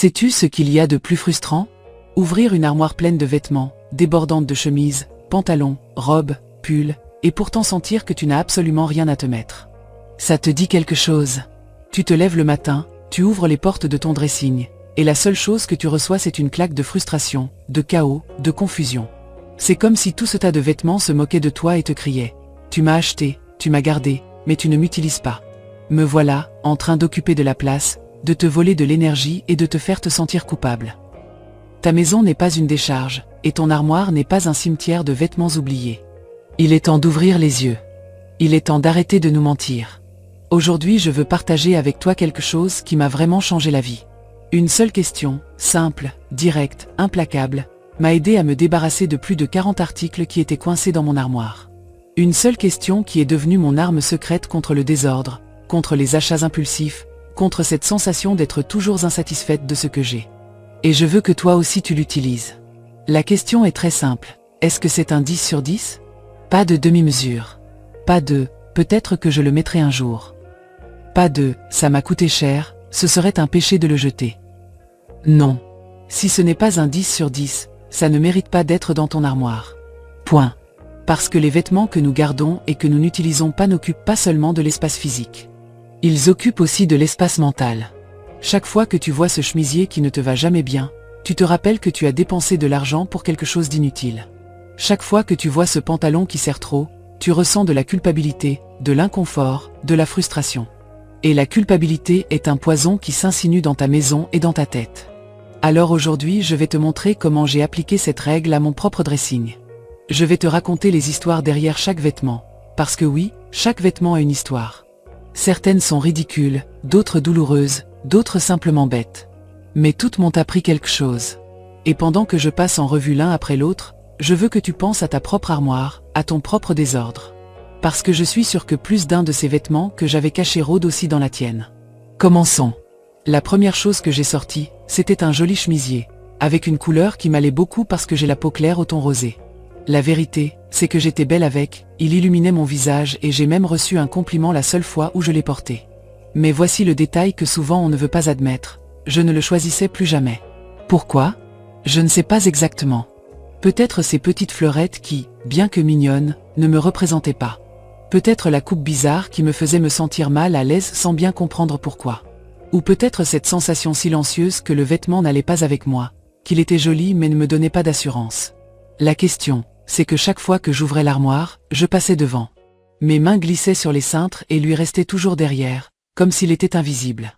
Sais-tu ce qu'il y a de plus frustrant? Ouvrir une armoire pleine de vêtements, débordante de chemises, pantalons, robes, pulls, et pourtant sentir que tu n'as absolument rien à te mettre. Ça te dit quelque chose? Tu te lèves le matin, tu ouvres les portes de ton dressing, et la seule chose que tu reçois c'est une claque de frustration, de chaos, de confusion. C'est comme si tout ce tas de vêtements se moquait de toi et te criait. Tu m'as acheté, tu m'as gardé, mais tu ne m'utilises pas. Me voilà, en train d'occuper de la place, de te voler de l'énergie et de te faire te sentir coupable. Ta maison n'est pas une décharge, et ton armoire n'est pas un cimetière de vêtements oubliés. Il est temps d'ouvrir les yeux. Il est temps d'arrêter de nous mentir. Aujourd'hui je veux partager avec toi quelque chose qui m'a vraiment changé la vie. Une seule question, simple, directe, implacable, m'a aidé à me débarrasser de plus de 40 articles qui étaient coincés dans mon armoire. Une seule question qui est devenue mon arme secrète contre le désordre, contre les achats impulsifs, contre cette sensation d'être toujours insatisfaite de ce que j'ai. Et je veux que toi aussi tu l'utilises. La question est très simple. Est-ce que c'est un 10 sur 10? Pas de demi-mesure. Pas de « peut-être que je le mettrai un jour ». Pas de « ça m'a coûté cher, ce serait un péché de le jeter ». Non. Si ce n'est pas un 10 sur 10, ça ne mérite pas d'être dans ton armoire. Point. Parce que les vêtements que nous gardons et que nous n'utilisons pas n'occupent pas seulement de l'espace physique. Ils occupent aussi de l'espace mental. Chaque fois que tu vois ce chemisier qui ne te va jamais bien, tu te rappelles que tu as dépensé de l'argent pour quelque chose d'inutile. Chaque fois que tu vois ce pantalon qui serre trop, tu ressens de la culpabilité, de l'inconfort, de la frustration. Et la culpabilité est un poison qui s'insinue dans ta maison et dans ta tête. Alors aujourd'hui je vais te montrer comment j'ai appliqué cette règle à mon propre dressing. Je vais te raconter les histoires derrière chaque vêtement, parce que oui, chaque vêtement a une histoire. Certaines sont ridicules, d'autres douloureuses, d'autres simplement bêtes. Mais toutes m'ont appris quelque chose. Et pendant que je passe en revue l'un après l'autre, je veux que tu penses à ta propre armoire, à ton propre désordre. Parce que je suis sûr que plus d'un de ces vêtements que j'avais cachés rôde aussi dans la tienne. Commençons. La première chose que j'ai sortie, c'était un joli chemisier, avec une couleur qui m'allait beaucoup parce que j'ai la peau claire au ton rosé. La vérité, c'est que j'étais belle avec, il illuminait mon visage et j'ai même reçu un compliment la seule fois où je l'ai porté. Mais voici le détail que souvent on ne veut pas admettre, je ne le choisissais plus jamais. Pourquoi? Je ne sais pas exactement. Peut-être ces petites fleurettes qui, bien que mignonnes, ne me représentaient pas. Peut-être la coupe bizarre qui me faisait me sentir mal à l'aise sans bien comprendre pourquoi. Ou peut-être cette sensation silencieuse que le vêtement n'allait pas avec moi, qu'il était joli mais ne me donnait pas d'assurance. La question, c'est que chaque fois que j'ouvrais l'armoire, je passais devant. Mes mains glissaient sur les cintres et lui restaient toujours derrière, comme s'il était invisible.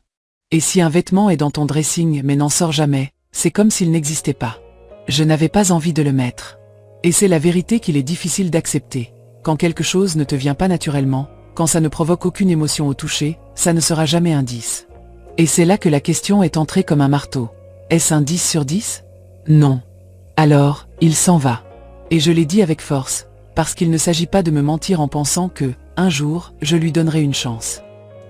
Et si un vêtement est dans ton dressing mais n'en sort jamais, c'est comme s'il n'existait pas. Je n'avais pas envie de le mettre. Et c'est la vérité qu'il est difficile d'accepter. Quand quelque chose ne te vient pas naturellement, quand ça ne provoque aucune émotion au toucher, ça ne sera jamais un 10. Et c'est là que la question est entrée comme un marteau. Est-ce un 10 sur 10? Non. Alors, il s'en va. Et je l'ai dit avec force, parce qu'il ne s'agit pas de me mentir en pensant que, un jour, je lui donnerai une chance.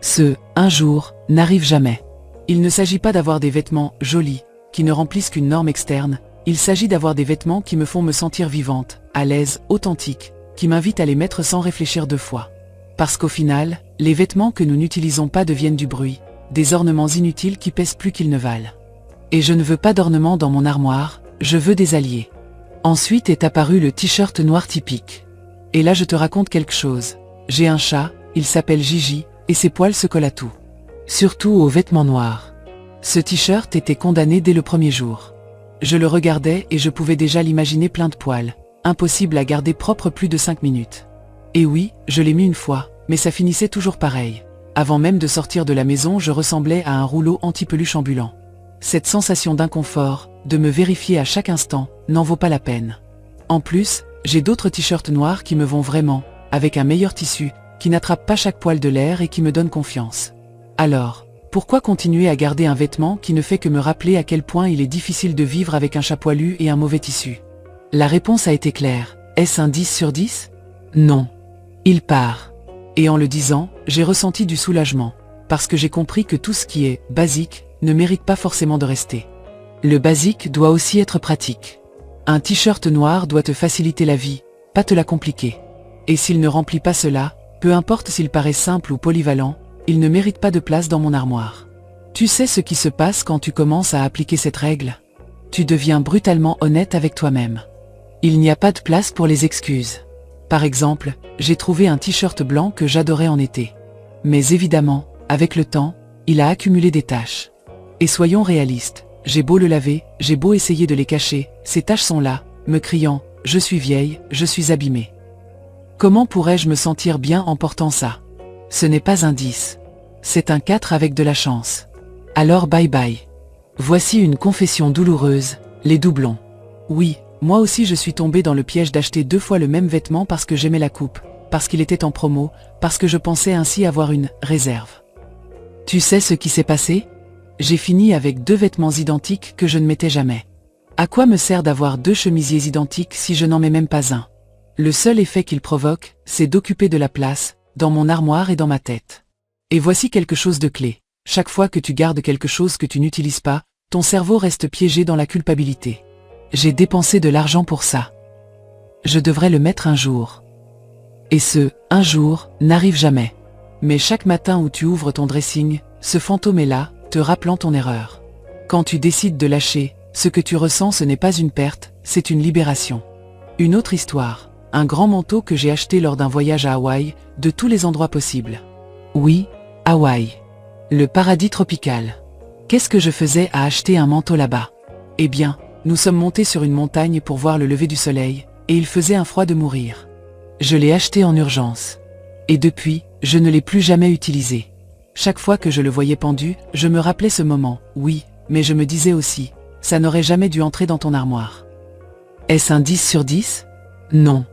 Ce « un jour » n'arrive jamais. Il ne s'agit pas d'avoir des vêtements jolis, qui ne remplissent qu'une norme externe, il s'agit d'avoir des vêtements qui me font me sentir vivante, à l'aise, authentique, qui m'invitent à les mettre sans réfléchir deux fois. Parce qu'au final, les vêtements que nous n'utilisons pas deviennent du bruit, des ornements inutiles qui pèsent plus qu'ils ne valent. Et je ne veux pas d'ornements dans mon armoire, je veux des alliés. Ensuite est apparu le t-shirt noir typique. Et là je te raconte quelque chose. J'ai un chat, il s'appelle Gigi, et ses poils se collent à tout. Surtout aux vêtements noirs. Ce t-shirt était condamné dès le premier jour. Je le regardais et je pouvais déjà l'imaginer plein de poils, impossible à garder propre plus de 5 minutes. Et oui, je l'ai mis une fois, mais ça finissait toujours pareil. Avant même de sortir de la maison, je ressemblais à un rouleau anti-peluche ambulant. Cette sensation d'inconfort, de me vérifier à chaque instant, n'en vaut pas la peine. En plus, j'ai d'autres t-shirts noirs qui me vont vraiment, avec un meilleur tissu, qui n'attrape pas chaque poil de l'air et qui me donne confiance. Alors, pourquoi continuer à garder un vêtement qui ne fait que me rappeler à quel point il est difficile de vivre avec un chat poilu et un mauvais tissu? La réponse a été claire. Est-ce un 10 sur 10? Non. Il part. Et en le disant, j'ai ressenti du soulagement, parce que j'ai compris que tout ce qui est basique ne mérite pas forcément de rester. Le basique doit aussi être pratique. Un t-shirt noir doit te faciliter la vie, pas te la compliquer. Et s'il ne remplit pas cela, peu importe s'il paraît simple ou polyvalent, il ne mérite pas de place dans mon armoire. Tu sais ce qui se passe quand tu commences à appliquer cette règle? Tu deviens brutalement honnête avec toi-même. Il n'y a pas de place pour les excuses. Par exemple, j'ai trouvé un t-shirt blanc que j'adorais en été. Mais évidemment, avec le temps, il a accumulé des taches. Et soyons réalistes, j'ai beau le laver, j'ai beau essayer de les cacher, ces taches sont là, me criant « Je suis vieille, je suis abîmée ». Comment pourrais-je me sentir bien en portant ça? Ce n'est pas un 10. C'est un 4 avec de la chance. Alors bye bye. Voici une confession douloureuse, les doublons. Oui, moi aussi je suis tombée dans le piège d'acheter 2 fois le même vêtement parce que j'aimais la coupe, parce qu'il était en promo, parce que je pensais ainsi avoir une réserve. Tu sais ce qui s'est passé? J'ai fini avec 2 vêtements identiques que je ne mettais jamais. À quoi me sert d'avoir 2 chemisiers identiques si je n'en mets même pas un? Le seul effet qu'il provoque, c'est d'occuper de la place, dans mon armoire et dans ma tête. Et voici quelque chose de clé. Chaque fois que tu gardes quelque chose que tu n'utilises pas, ton cerveau reste piégé dans la culpabilité. J'ai dépensé de l'argent pour ça. Je devrais le mettre un jour. Et ce, un jour, n'arrive jamais. Mais chaque matin où tu ouvres ton dressing, ce fantôme est là, te rappelant ton erreur. Quand tu décides de lâcher, ce que tu ressens ce n'est pas une perte, c'est une libération. Une autre histoire, un grand manteau que j'ai acheté lors d'un voyage à Hawaï, de tous les endroits possibles. Oui, Hawaï. Le paradis tropical. Qu'est-ce que je faisais à acheter un manteau là-bas? Eh bien, nous sommes montés sur une montagne pour voir le lever du soleil, et il faisait un froid de mourir. Je l'ai acheté en urgence. Et depuis, je ne l'ai plus jamais utilisé. Chaque fois que je le voyais pendu, je me rappelais ce moment, oui, mais je me disais aussi, ça n'aurait jamais dû entrer dans ton armoire. Est-ce un 10 sur 10? Non.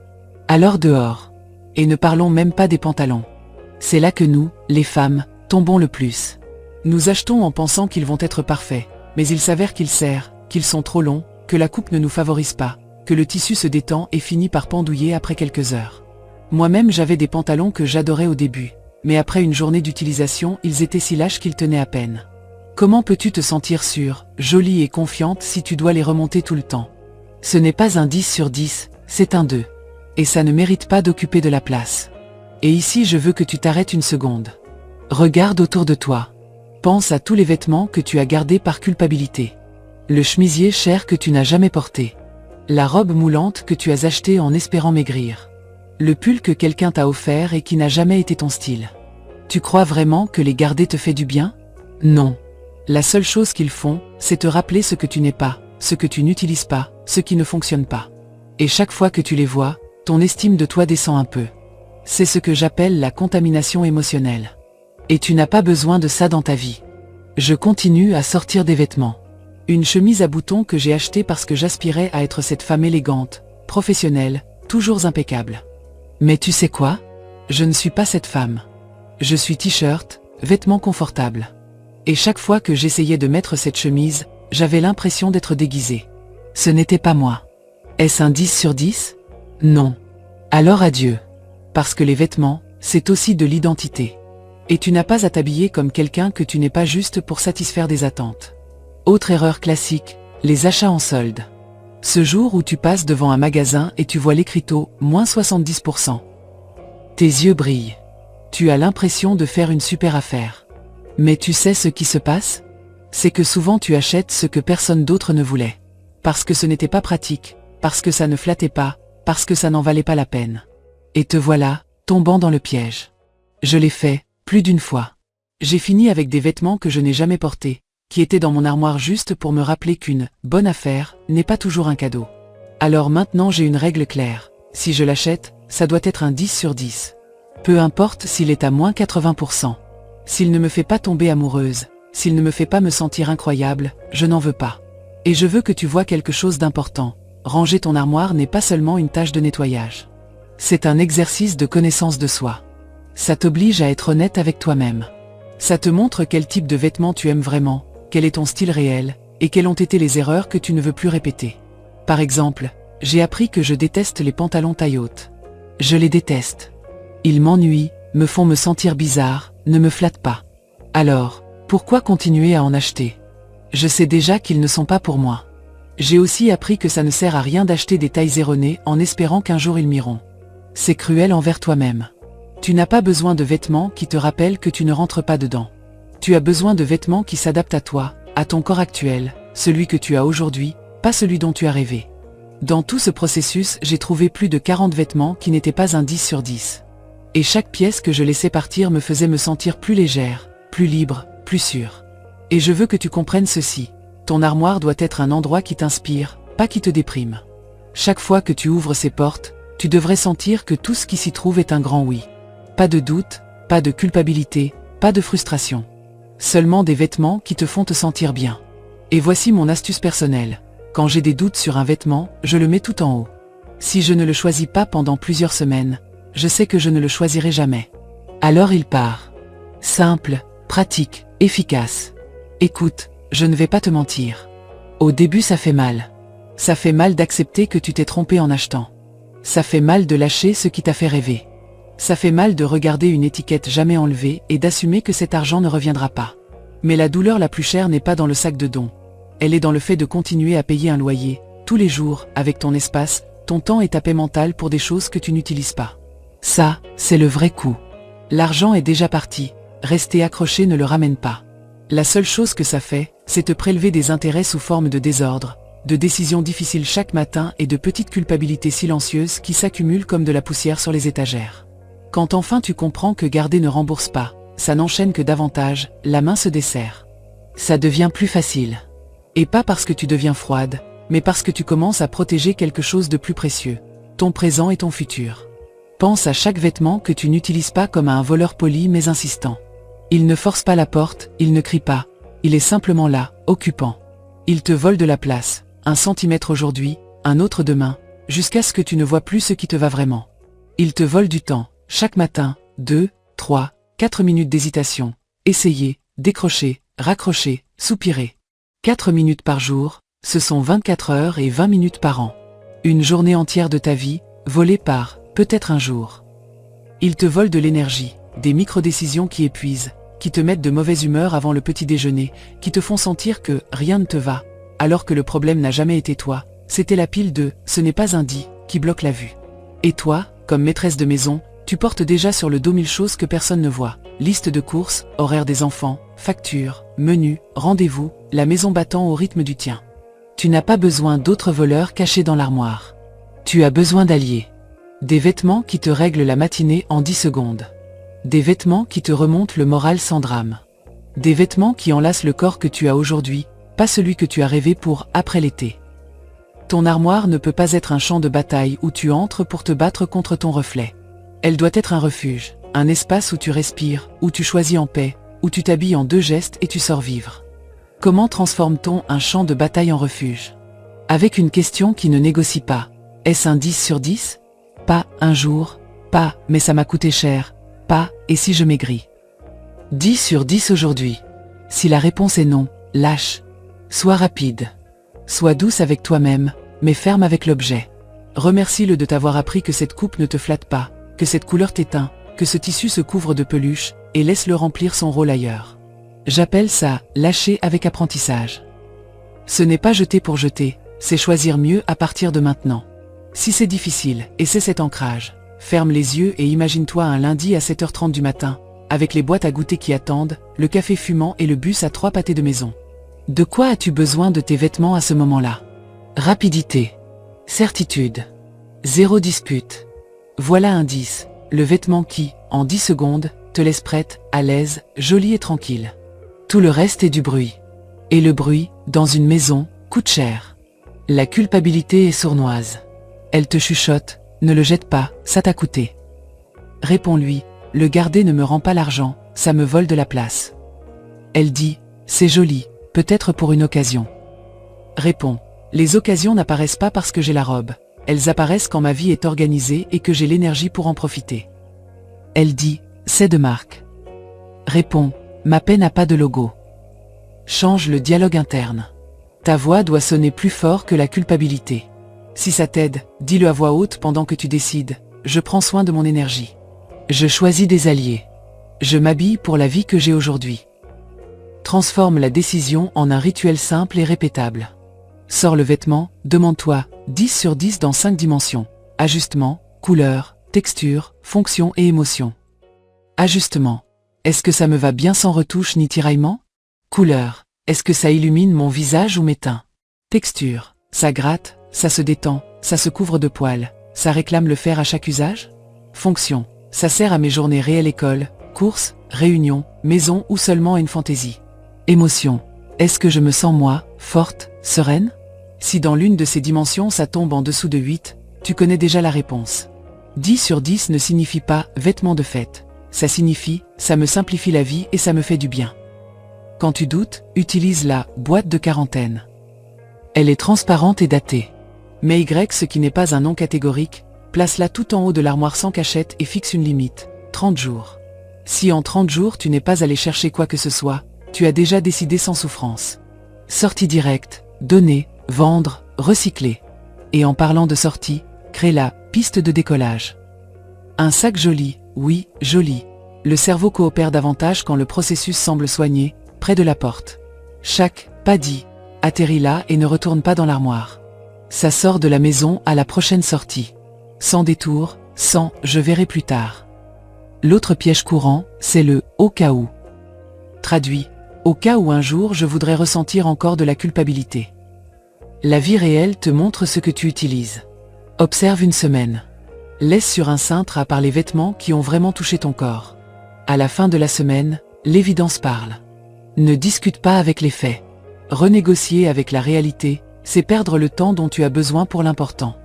Alors dehors. Et ne parlons même pas des pantalons. C'est là que nous, les femmes, tombons le plus. Nous achetons en pensant qu'ils vont être parfaits, mais il s'avère qu'ils serrent, qu'ils sont trop longs, que la coupe ne nous favorise pas, que le tissu se détend et finit par pendouiller après quelques heures. Moi-même j'avais des pantalons que j'adorais au début, mais après une journée d'utilisation, ils étaient si lâches qu'ils tenaient à peine. Comment peux-tu te sentir sûre, jolie et confiante si tu dois les remonter tout le temps? Ce n'est pas un 10 sur 10, c'est un 2. Et ça ne mérite pas d'occuper de la place. Et ici je veux que tu t'arrêtes une seconde. Regarde autour de toi. Pense à tous les vêtements que tu as gardés par culpabilité. Le chemisier cher que tu n'as jamais porté. La robe moulante que tu as achetée en espérant maigrir. Le pull que quelqu'un t'a offert et qui n'a jamais été ton style. Tu crois vraiment que les garder te fait du bien? Non. La seule chose qu'ils font, c'est te rappeler ce que tu n'es pas, ce que tu n'utilises pas, ce qui ne fonctionne pas. Et chaque fois que tu les vois, ton estime de toi descend un peu. C'est ce que j'appelle la contamination émotionnelle. Et tu n'as pas besoin de ça dans ta vie. Je continue à sortir des vêtements. Une chemise à boutons que j'ai achetée parce que j'aspirais à être cette femme élégante, professionnelle, toujours impeccable. Mais tu sais quoi? Je ne suis pas cette femme. Je suis t-shirt, vêtements confortables. Et chaque fois que j'essayais de mettre cette chemise, j'avais l'impression d'être déguisée. Ce n'était pas moi. Est-ce un 10 sur 10? Non. Alors adieu. Parce que les vêtements, c'est aussi de l'identité. Et tu n'as pas à t'habiller comme quelqu'un que tu n'es pas juste pour satisfaire des attentes. Autre erreur classique, les achats en solde. Ce jour où tu passes devant un magasin et tu vois l'écriteau « moins 70%. Tes yeux brillent. Tu as l'impression de faire une super affaire. Mais tu sais ce qui se passe? C'est que souvent tu achètes ce que personne d'autre ne voulait. Parce que ce n'était pas pratique, parce que ça ne flattait pas, parce que ça n'en valait pas la peine. Et te voilà, tombant dans le piège. Je l'ai fait, plus d'une fois. J'ai fini avec des vêtements que je n'ai jamais portés, qui étaient dans mon armoire juste pour me rappeler qu'une « bonne affaire » n'est pas toujours un cadeau. Alors maintenant j'ai une règle claire. Si je l'achète, ça doit être un 10 sur 10. Peu importe s'il est à moins 80%. S'il ne me fait pas tomber amoureuse, s'il ne me fait pas me sentir incroyable, je n'en veux pas. Et je veux que tu vois quelque chose d'important. Ranger ton armoire n'est pas seulement une tâche de nettoyage. C'est un exercice de connaissance de soi. Ça t'oblige à être honnête avec toi-même. Ça te montre quel type de vêtements tu aimes vraiment, quel est ton style réel, et quelles ont été les erreurs que tu ne veux plus répéter. Par exemple, j'ai appris que je déteste les pantalons taille haute. Je les déteste. Ils m'ennuient, me font me sentir bizarre, ne me flattent pas. Alors, pourquoi continuer à en acheter? Je sais déjà qu'ils ne sont pas pour moi. J'ai aussi appris que ça ne sert à rien d'acheter des tailles erronées en espérant qu'un jour ils m'iront. C'est cruel envers toi-même. Tu n'as pas besoin de vêtements qui te rappellent que tu ne rentres pas dedans. Tu as besoin de vêtements qui s'adaptent à toi, à ton corps actuel, celui que tu as aujourd'hui, pas celui dont tu as rêvé. Dans tout ce processus, j'ai trouvé plus de 40 vêtements qui n'étaient pas un 10 sur 10. Et chaque pièce que je laissais partir me faisait me sentir plus légère, plus libre, plus sûre. Et je veux que tu comprennes ceci. Ton armoire doit être un endroit qui t'inspire, pas qui te déprime. Chaque fois que tu ouvres ces portes, tu devrais sentir que tout ce qui s'y trouve est un grand oui. Pas de doute, pas de culpabilité, pas de frustration. Seulement des vêtements qui te font te sentir bien. Et voici mon astuce personnelle. Quand j'ai des doutes sur un vêtement, je le mets tout en haut. Si je ne le choisis pas pendant plusieurs semaines, je sais que je ne le choisirai jamais. Alors il part. Simple, pratique, efficace. Écoute, je ne vais pas te mentir. Au début ça fait mal. Ça fait mal d'accepter que tu t'es trompé en achetant. Ça fait mal de lâcher ce qui t'a fait rêver. Ça fait mal de regarder une étiquette jamais enlevée et d'assumer que cet argent ne reviendra pas. Mais la douleur la plus chère n'est pas dans le sac de dons. Elle est dans le fait de continuer à payer un loyer, tous les jours, avec ton espace, ton temps et ta paix mentale pour des choses que tu n'utilises pas. Ça, c'est le vrai coup. L'argent est déjà parti, rester accroché ne le ramène pas. La seule chose que ça fait, c'est te prélever des intérêts sous forme de désordre, de décisions difficiles chaque matin et de petites culpabilités silencieuses qui s'accumulent comme de la poussière sur les étagères. Quand enfin tu comprends que garder ne rembourse pas, ça n'enchaîne que davantage, la main se desserre. Ça devient plus facile. Et pas parce que tu deviens froide, mais parce que tu commences à protéger quelque chose de plus précieux, ton présent et ton futur. Pense à chaque vêtement que tu n'utilises pas comme à un voleur poli mais insistant. Il ne force pas la porte, il ne crie pas, il est simplement là, occupant. Il te vole de la place, 1 centimètre aujourd'hui, un autre demain, jusqu'à ce que tu ne vois plus ce qui te va vraiment. Il te vole du temps, chaque matin, 2, 3, 4 minutes d'hésitation, essayer, décrocher, raccrocher, soupirer. 4 minutes par jour, ce sont 24 heures et 20 minutes par an. Une journée entière de ta vie, volée par, peut-être un jour. Il te vole de l'énergie, des micro-décisions qui épuisent, qui te mettent de mauvaise humeur avant le petit déjeuner, qui te font sentir que rien ne te va, alors que le problème n'a jamais été toi, c'était la pile de « ce n'est pas un dit » qui bloque la vue. Et toi, comme maîtresse de maison, tu portes déjà sur le dos 1000 choses que personne ne voit. Liste de courses, horaire des enfants, factures, menus, rendez-vous, la maison battant au rythme du tien. Tu n'as pas besoin d'autres voleurs cachés dans l'armoire. Tu as besoin d'alliés. Des vêtements qui te règlent la matinée en 10 secondes. Des vêtements qui te remontent le moral sans drame. Des vêtements qui enlacent le corps que tu as aujourd'hui, pas celui que tu as rêvé pour après l'été. Ton armoire ne peut pas être un champ de bataille où tu entres pour te battre contre ton reflet. Elle doit être un refuge, un espace où tu respires, où tu choisis en paix, où tu t'habilles en 2 gestes et tu sors vivre. Comment transforme-t-on un champ de bataille en refuge? Avec une question qui ne négocie pas. Est-ce un 10 sur 10? Pas « un jour », pas « mais ça m'a coûté cher », pas « et si je maigris ». 10 sur 10 aujourd'hui. Si la réponse est non, lâche. Sois rapide. Sois douce avec toi-même, mais ferme avec l'objet. Remercie-le de t'avoir appris que cette coupe ne te flatte pas, que cette couleur t'éteint, que ce tissu se couvre de peluche, et laisse-le remplir son rôle ailleurs. J'appelle ça « lâcher avec apprentissage ». Ce n'est pas jeter pour jeter, c'est choisir mieux à partir de maintenant. Si c'est difficile, essaie cet ancrage. Ferme les yeux et imagine-toi un lundi à 7h30 du matin, avec les boîtes à goûter qui attendent, le café fumant et le bus à 3 pâtés de maison. De quoi as-tu besoin de tes vêtements à ce moment-là? Rapidité. Certitude. Zéro dispute. Voilà un 10, le vêtement qui, en 10 secondes, te laisse prête, à l'aise, jolie et tranquille. Tout le reste est du bruit. Et le bruit, dans une maison, coûte cher. La culpabilité est sournoise. Elle te chuchote, ne le jette pas, ça t'a coûté. Réponds-lui, le garder ne me rend pas l'argent, ça me vole de la place. Elle dit, c'est joli, peut-être pour une occasion. Réponds, les occasions n'apparaissent pas parce que j'ai la robe, elles apparaissent quand ma vie est organisée et que j'ai l'énergie pour en profiter. Elle dit, c'est de marque. Réponds, ma paix n'a pas de logo. Change le dialogue interne. Ta voix doit sonner plus fort que la culpabilité. Si ça t'aide, dis-le à voix haute pendant que tu décides. Je prends soin de mon énergie. Je choisis des alliés. Je m'habille pour la vie que j'ai aujourd'hui. Transforme la décision en un rituel simple et répétable. Sors le vêtement, demande-toi, 10 sur 10 dans 5 dimensions. Ajustement, couleur, texture, fonction et émotion. Ajustement. Est-ce que ça me va bien sans retouche ni tiraillement? Couleur. Est-ce que ça illumine mon visage ou mes teints? Texture. Ça gratte, ça se détend, ça se couvre de poils, ça réclame le faire à chaque usage? Fonction. Ça sert à mes journées réelles école, courses, réunions, maison ou seulement à une fantaisie? Émotion. Est-ce que je me sens moi, forte, sereine? Si dans l'une de ces dimensions ça tombe en dessous de 8, tu connais déjà la réponse. 10 sur 10 ne signifie pas vêtements de fête. Ça signifie, ça me simplifie la vie et ça me fait du bien. Quand tu doutes, utilise la boîte de quarantaine. Elle est transparente et datée. Mets Y, ce qui n'est pas un nom catégorique, place-la tout en haut de l'armoire sans cachette et fixe une limite, 30 jours. Si en 30 jours tu n'es pas allé chercher quoi que ce soit, tu as déjà décidé sans souffrance. Sortie directe, donner, vendre, recycler. Et en parlant de sortie, crée la piste de décollage. Un sac joli, oui, joli. Le cerveau coopère davantage quand le processus semble soigné, près de la porte. Chaque pas dit atterrit là et ne retourne pas dans l'armoire. Ça sort de la maison à la prochaine sortie. Sans détour, sans « je verrai plus tard ». L'autre piège courant, c'est le « au cas où ». Traduit, au cas où un jour je voudrais ressentir encore de la culpabilité. La vie réelle te montre ce que tu utilises. Observe une semaine. Laisse sur un cintre à part les vêtements qui ont vraiment touché ton corps. À la fin de la semaine, l'évidence parle. Ne discute pas avec les faits. Renégocier avec la réalité, c'est perdre le temps dont tu as besoin pour l'important.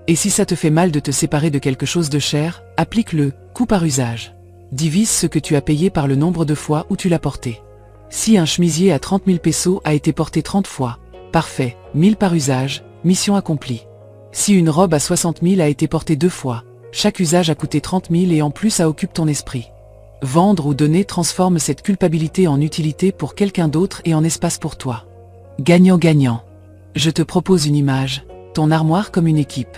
Et si ça te fait mal de te séparer de quelque chose de cher, applique le coût par usage. Divise ce que tu as payé par le nombre de fois où tu l'as porté. Si un chemisier à 30 000 pesos a été porté 30 fois, parfait, 1000 par usage, mission accomplie. Si une robe à 60 000 a été portée 2 fois, chaque usage a coûté 30 000 et en plus ça occupe ton esprit. Vendre ou donner transforme cette culpabilité en utilité pour quelqu'un d'autre et en espace pour toi. Gagnant-gagnant. Je te propose une image, ton armoire comme une équipe.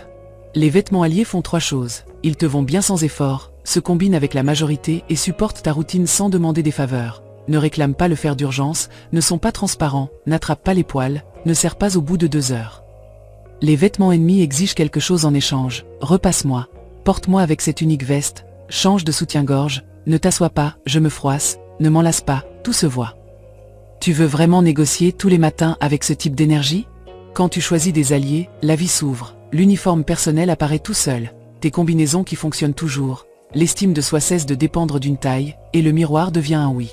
Les vêtements alliés font 3 choses. Ils te vont bien sans effort, se combinent avec la majorité et supportent ta routine sans demander des faveurs. Ne réclament pas le fer d'urgence, ne sont pas transparents, n'attrapent pas les poils, ne serrent pas au bout de 2 heures. Les vêtements ennemis exigent quelque chose en échange. Repasse-moi. Porte-moi avec cette unique veste. Change de soutien-gorge. Ne t'assois pas, je me froisse. Ne m'enlace pas, tout se voit. Tu veux vraiment négocier tous les matins avec ce type d'énergie? Quand tu choisis des alliés, la vie s'ouvre. L'uniforme personnel apparaît tout seul. Tes combinaisons qui fonctionnent toujours. L'estime de soi cesse de dépendre d'une taille, et le miroir devient un oui.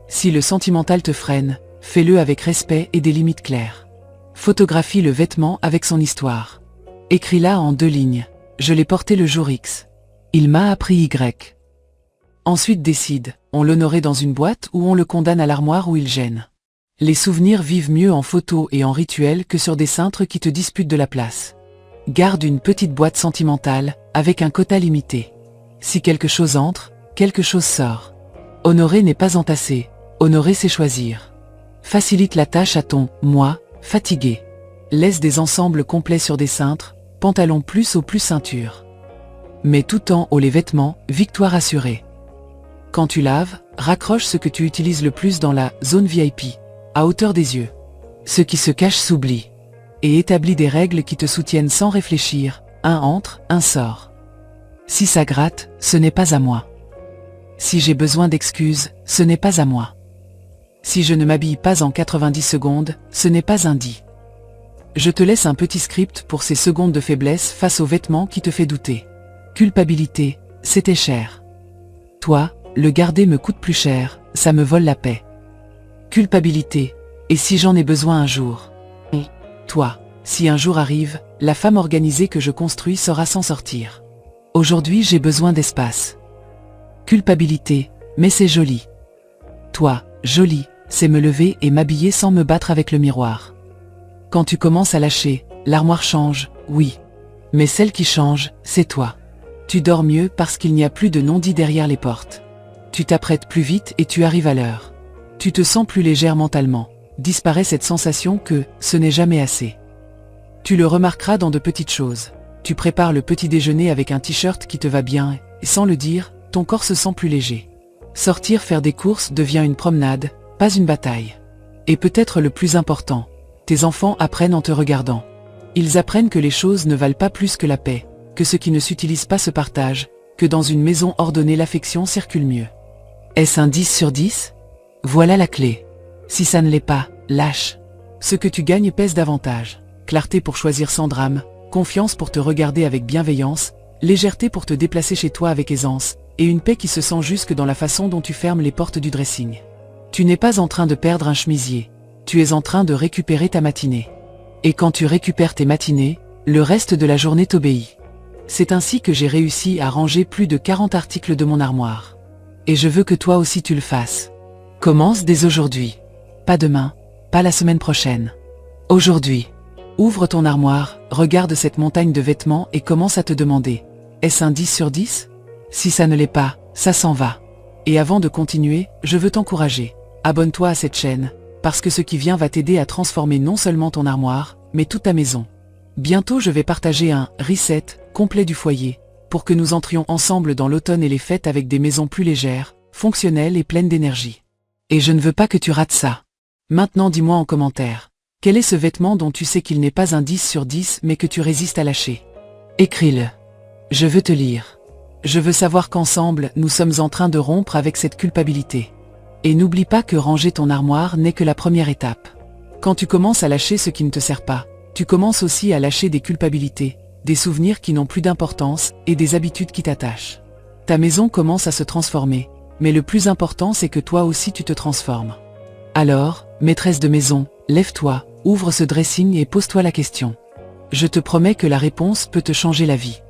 Si le sentimental te freine, fais-le avec respect et des limites claires. Photographie le vêtement avec son histoire. Écris-la en 2 lignes. Je l'ai porté le jour X. Il m'a appris Y. Ensuite décide, on l'honorait dans une boîte ou on le condamne à l'armoire où il gêne. Les souvenirs vivent mieux en photo et en rituel que sur des cintres qui te disputent de la place. Garde une petite boîte sentimentale, avec un quota limité. Si quelque chose entre, quelque chose sort. Honorer n'est pas entasser, honorer c'est choisir. Facilite la tâche à ton « moi » fatigué. Laisse des ensembles complets sur des cintres, pantalon plus ou plus ceinture. Mets tout en haut les vêtements, victoire assurée. Quand tu laves, raccroche ce que tu utilises le plus dans la zone VIP, à hauteur des yeux. Ce qui se cache s'oublie. Et établis des règles qui te soutiennent sans réfléchir, un entre, un sort. Si ça gratte, ce n'est pas à moi. Si j'ai besoin d'excuses, ce n'est pas à moi. Si je ne m'habille pas en 90 secondes, ce n'est pas un dit. Je te laisse un petit script pour ces secondes de faiblesse face aux vêtements qui te fait douter. Culpabilité, c'était cher. Toi, le garder me coûte plus cher, ça me vole la paix. Culpabilité, et si j'en ai besoin un jour? Toi, si un jour arrive, la femme organisée que je construis saura s'en sortir. Aujourd'hui j'ai besoin d'espace. Culpabilité, mais c'est joli. Toi, joli, c'est me lever et m'habiller sans me battre avec le miroir. Quand tu commences à lâcher, l'armoire change, oui. Mais celle qui change, c'est toi. Tu dors mieux parce qu'il n'y a plus de non-dit derrière les portes. Tu t'apprêtes plus vite et tu arrives à l'heure. Tu te sens plus légère mentalement. Disparaît cette sensation que ce n'est jamais assez. Tu le remarqueras dans de petites choses. Tu prépares le petit déjeuner avec un t-shirt qui te va bien et sans le dire, ton corps se sent plus léger. Sortir faire des courses devient une promenade, pas une bataille. Et peut-être le plus important, tes enfants apprennent en te regardant. Ils apprennent que les choses ne valent pas plus que la paix, que ce qui ne s'utilise pas se partage, que dans une maison ordonnée l'affection circule mieux. Est-ce un 10 sur 10? Voilà la clé. Si ça ne l'est pas, lâche. Ce que tu gagnes pèse davantage. Clarté pour choisir sans drame, confiance pour te regarder avec bienveillance, légèreté pour te déplacer chez toi avec aisance, et une paix qui se sent jusque dans la façon dont tu fermes les portes du dressing. Tu n'es pas en train de perdre un chemisier, tu es en train de récupérer ta matinée. Et quand tu récupères tes matinées, le reste de la journée t'obéit. C'est ainsi que j'ai réussi à ranger plus de 40 articles de mon armoire. Et je veux que toi aussi tu le fasses. Commence dès aujourd'hui. Pas demain, pas la semaine prochaine. Aujourd'hui. Ouvre ton armoire, regarde cette montagne de vêtements et commence à te demander, est-ce un 10 sur 10? Si ça ne l'est pas, ça s'en va. Et avant de continuer, je veux t'encourager. Abonne-toi à cette chaîne, parce que ce qui vient va t'aider à transformer non seulement ton armoire, mais toute ta maison. Bientôt je vais partager un « reset » complet du foyer, pour que nous entrions ensemble dans l'automne et les fêtes avec des maisons plus légères, fonctionnelles et pleines d'énergie. Et je ne veux pas que tu rates ça. Maintenant dis-moi en commentaire, quel est ce vêtement dont tu sais qu'il n'est pas un 10 sur 10 mais que tu résistes à lâcher? Écris-le. Je veux te lire. Je veux savoir qu'ensemble, nous sommes en train de rompre avec cette culpabilité. Et n'oublie pas que ranger ton armoire n'est que la première étape. Quand tu commences à lâcher ce qui ne te sert pas, tu commences aussi à lâcher des culpabilités, des souvenirs qui n'ont plus d'importance et des habitudes qui t'attachent. Ta maison commence à se transformer, mais le plus important c'est que toi aussi tu te transformes. Alors, maîtresse de maison, lève-toi, ouvre ce dressing et pose-toi la question. Je te promets que la réponse peut te changer la vie.